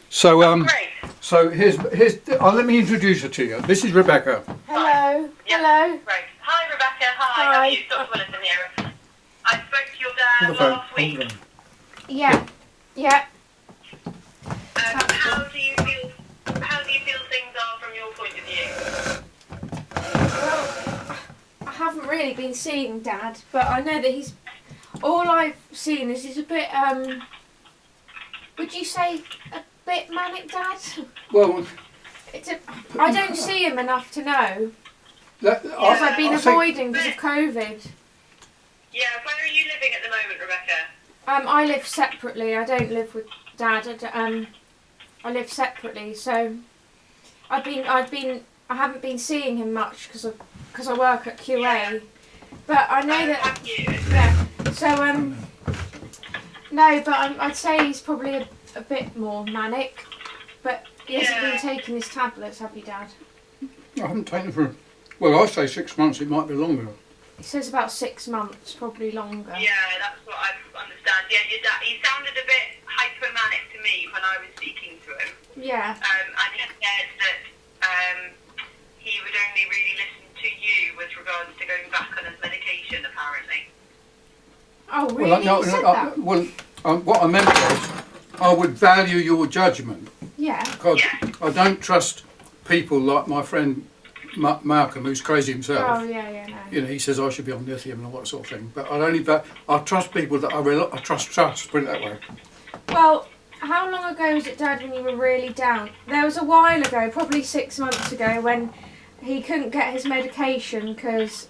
So Great. so here's let me introduce her to you. This is Rebecca. Hello. Yep. Hello. Right. Hi, Rebecca. Hi. How are you? Dr. Willison here. I spoke to your dad last week. Yeah. Yeah. How do you feel? How do you feel things are from your point of view? Well, I haven't really been seeing Dad, but I know that he's. All I've seen is he's a bit. Would you say a bit manic, Dad? Well, I don't see him enough to know. Because I've been avoiding because of COVID. Yeah. Where are you living at the moment, Rebecca? I live separately. I don't live with Dad. I live separately, so I haven't been seeing him much because I work at QA. Yeah. But I know that. Yeah. So no, but I'd say he's probably a bit more manic. But he hasn't been taking his tablets, have you, Dad? I haven't taken it for. Well, I say 6 months. It might be longer. He says about 6 months, probably longer. Yeah, that's what I understand. Yeah, your dad. He sounded a bit hypomanic to me when I was speaking to him. Yeah. And he said that he would only really listen to you with regards to going back on his medication, apparently. Oh, really? What I meant was, I would value your judgment. Yeah. Because I don't trust people like my friend Malcolm, who's crazy himself. Oh, yeah, no. You know, he says I should be on lithium and all that sort of thing. But I trust people that I trust, put it that way. Well, how long ago was it, Dad, when you were really down? There was a while ago, probably 6 months ago, when he couldn't get his medication because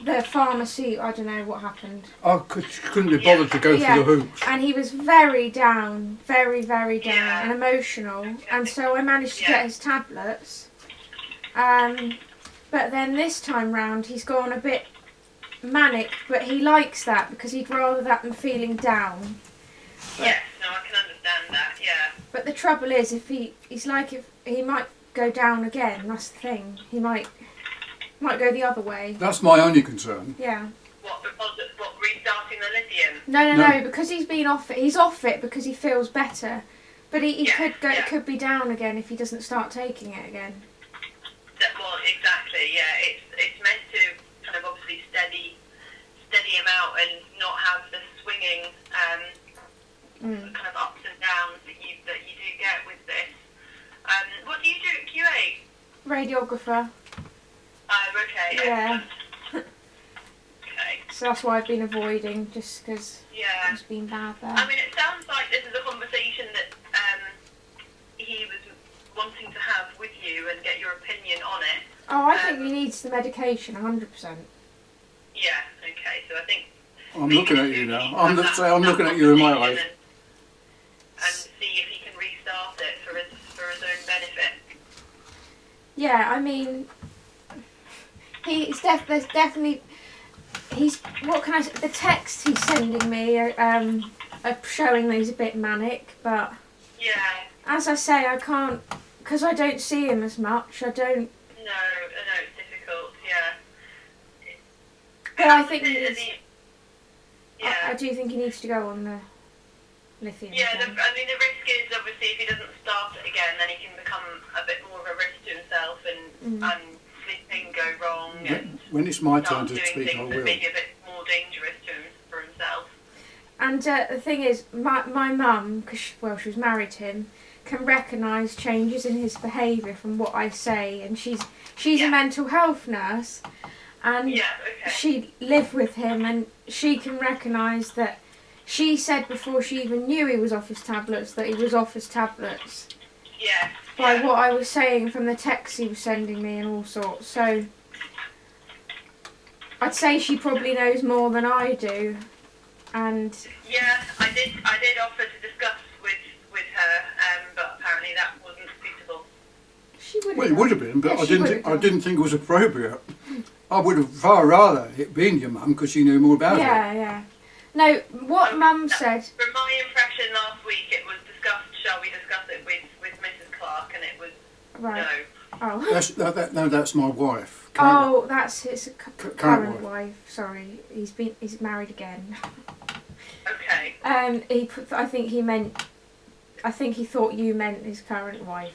the pharmacy, I don't know what happened. I couldn't be bothered to go through the hoops. And he was very down, very, very down and emotional. And so I managed to get his tablets. But then this time round, he's gone a bit manic, but he likes that because he'd rather that than feeling down. Yes, no, I can understand that, yeah. But the trouble is, if he might go down again, that's the thing. He might go the other way. That's my only concern. Yeah. What, restarting the lithium? No, because he's been off it. He's off it because he feels better. But he could be down again if he doesn't start taking it again. Well, exactly, yeah. It's meant to kind of obviously steady him out and not have the swinging kind of ups and downs that you do get with this. What do you do at QA? Radiographer. Okay. Yeah. Okay. So that's why I've been avoiding, just because it's been bad there. I mean, it sounds like this is a conversation that he was wanting to have with you and get your opinion on it. Oh, I think he needs the medication, 100%. Yeah, okay, so I think... I'm looking at you now. I'm looking at you in my eyes. And see if he can restart it for his own benefit. Yeah, I mean, there's definitely... what can I say? The texts he's sending me are showing that he's a bit manic, but... Yeah. As I say, I can't... Because I don't see him as much, I don't... No, it's difficult, yeah. But I think he needs... Yeah. I do think he needs to go on the lithium. Yeah, the risk is obviously if he doesn't start it again, then he can become a bit more of a risk to himself and things go wrong. And when it's my turn to doing speak, I things will. that may be a bit more dangerous for himself. And the thing is, my mum, because she was married to him, can recognise changes in his behaviour from what I say, and she's a mental health nurse, and she lived with him, and she can recognise that she said before she even knew he was off his tablets that he was off his tablets. Yeah. By what I was saying from the texts he was sending me and all sorts. So I'd say she probably knows more than I do. And yeah, I did offer to discuss with her, but apparently that wasn't suitable. She would. Well, it would have been, but I didn't think it was appropriate. I would have far rather it been your mum because she knew more about it. Yeah. No, what Mum said. From my impression last week, it was discussed. Shall we discuss it with Mrs. Clarke? And it was no. Oh. That's my wife. That's his current wife. Sorry, he's married again. Okay. I think he meant I think he thought you meant his current wife.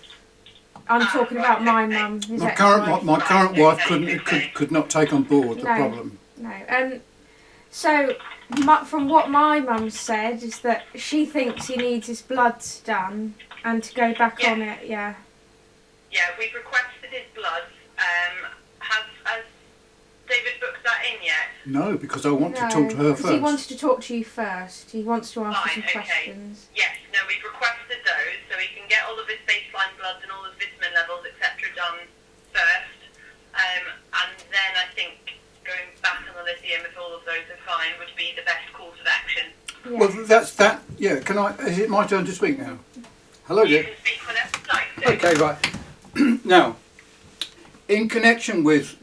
I'm talking about my mum, his My ex-wife. current wife could not take on board the problem. No. So, from what my mum said, is that she thinks he needs his bloods done and to go back on it. Yeah. Yeah, we've requested his blood. Has David booked that in yet? No, because I want to talk to her first. He wanted to talk to you first. He wants to ask you some questions. Yes, no, we've requested those so he can get all of his baseline bloods and all his vitamin levels, etc. done first. And then I think going back on the lithium, if all of those are fine, would be the best course of action. Yeah. Well, that's that. Yeah, is it my turn to speak now? Hello, You dear. can speak whenever you like to. Okay, right. Now, in connection with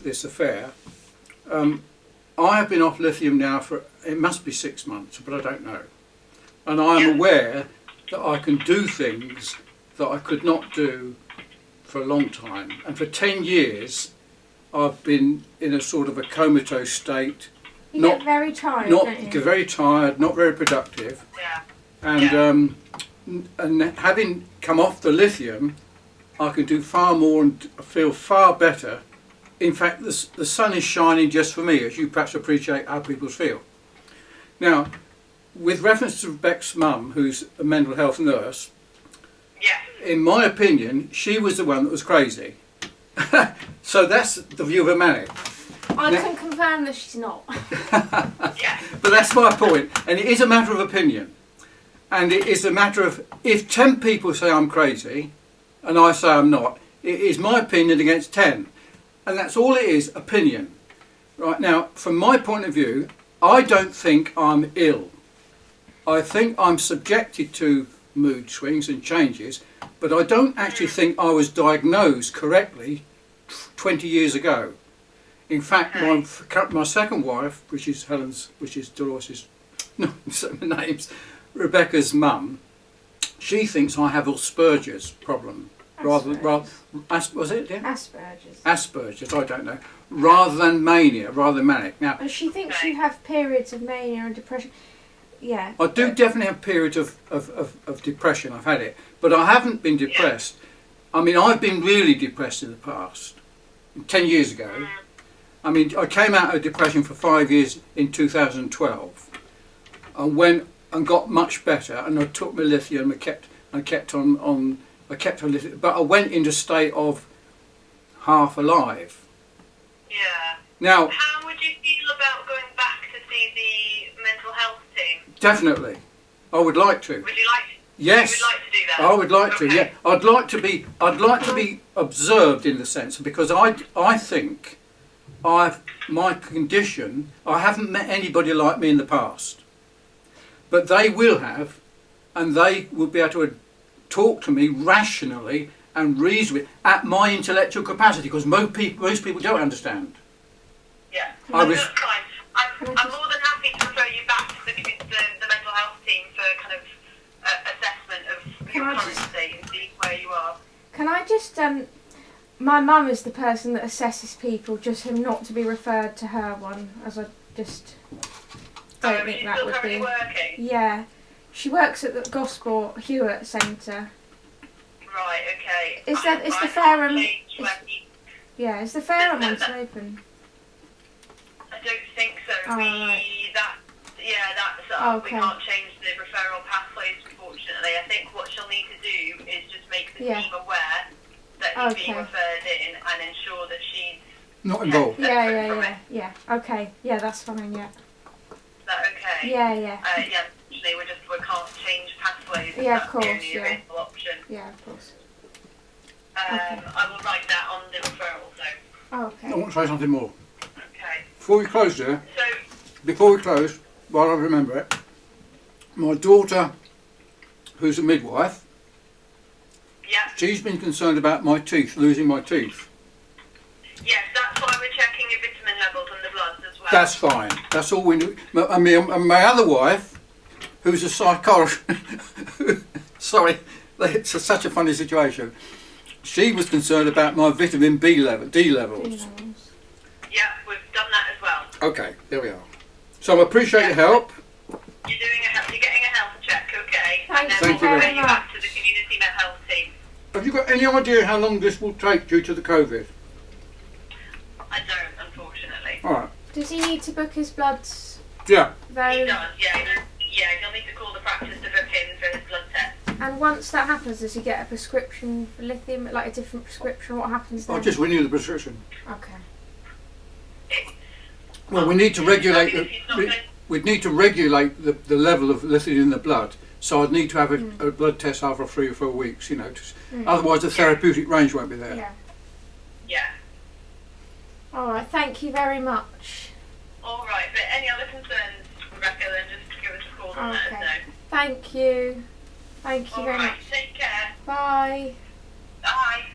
this affair, I have been off lithium now for, it must be 6 months, but I don't know. And I am aware that I can do things that I could not do for a long time. And for 10 years, I've been in a sort of a comatose state. You get very tired, don't you? Very tired, not very productive. Yeah. And having come off the lithium, I can do far more and feel far better. In fact, the sun is shining just for me, as you perhaps appreciate how people feel. Now, with reference to Beck's mum, who's a mental health nurse, in my opinion, she was the one that was crazy. So that's the view of a manic. I can confirm that she's not. But that's my point, and it is a matter of opinion. And it is a matter of, if 10 people say I'm crazy, and I say I'm not, it is my opinion against 10. And that's all it is, opinion. Right, now, from my point of view, I don't think I'm ill. I think I'm subjected to mood swings and changes, but I don't actually think I was diagnosed correctly 20 years ago. In fact, my second wife, which is Dolores' name's Rebecca's mum, she thinks I have Asperger's problem. Was it? Yeah? Asperger's, I don't know. Rather than mania, rather than manic. Now, and she thinks you have periods of mania and depression. Yeah. I do definitely have periods of depression. I've had it, but I haven't been depressed. I mean, I've been really depressed in the past. 10 years ago. I mean, I came out of depression for 5 years in 2012. I went and got much better, and I took my lithium. I kept on lithium, but I went into a state of half alive. Yeah. Now, how would you feel about going back to see the mental health team? Definitely, I would like to. Would you like? Yes. You would like to do that? I would like to. Yeah, I'd like to be observed in the sense, because I think my condition. I haven't met anybody like me in the past, but they will have, and they will be able to talk to me rationally and reasonably at my intellectual capacity, because most people don't understand. Yeah, that's fine. I'm more than happy to refer you back to the mental health team for kind of assessment of your current state and see where you are. Can I just my mum is the person that assesses people, just not to be referred to her one, as I just don't think that would be. Working? Yeah, she works at the Gosport Hewitt Centre. Right. Okay. Is the Fareham? Is the Fareham one still open? I don't think so. Right. That's up. We can't change the referral pathways, unfortunately. I think what she'll need to do is just make the team aware that he's being referred in and ensure that she's not involved. Yeah. Okay. Yeah, that's fine. Yeah. Is that okay? Yeah. Actually, we can't change pathways. Yeah, of course. That's the only available option. Yeah, of course. I will write that on the referral, though. Oh, okay. I want to say something more. Okay. Before we close there, So, while I remember it, my daughter, who's a midwife, she's been concerned about my teeth, losing my teeth. Yes, that's why we're checking your vitamin levels and the bloods as well. That's fine. That's all we do. And my other wife, who's a psychologist, sorry, it's such a funny situation. She was concerned about my vitamin D levels. Yeah, we've done that as well. Okay, there we are. So I appreciate your help. You're getting a health check, okay? Thank and then you very you back to much. the community mental health team. Have you got any idea how long this will take due to the COVID? I don't, unfortunately. All right. Does he need to book his bloods? Yeah. He Though? does, he'll need to call the practice to book in for his blood test. And once that happens, does he get a prescription for lithium, like a different prescription? What happens then? I'll just renew the prescription. Okay. Well, we need to regulate I mean, if he's not going- we'd need to regulate the level of lithium in the blood. So I'd need to have a blood test after 3 or 4 weeks, you know. Otherwise, the therapeutic range won't be there. Yeah. Yeah. All right. Thank you very much. All right, but any other concerns, Rebecca, then just give us a call and let us Okay. know. Thank you. Thank you All very right, much. take care. Bye. Bye.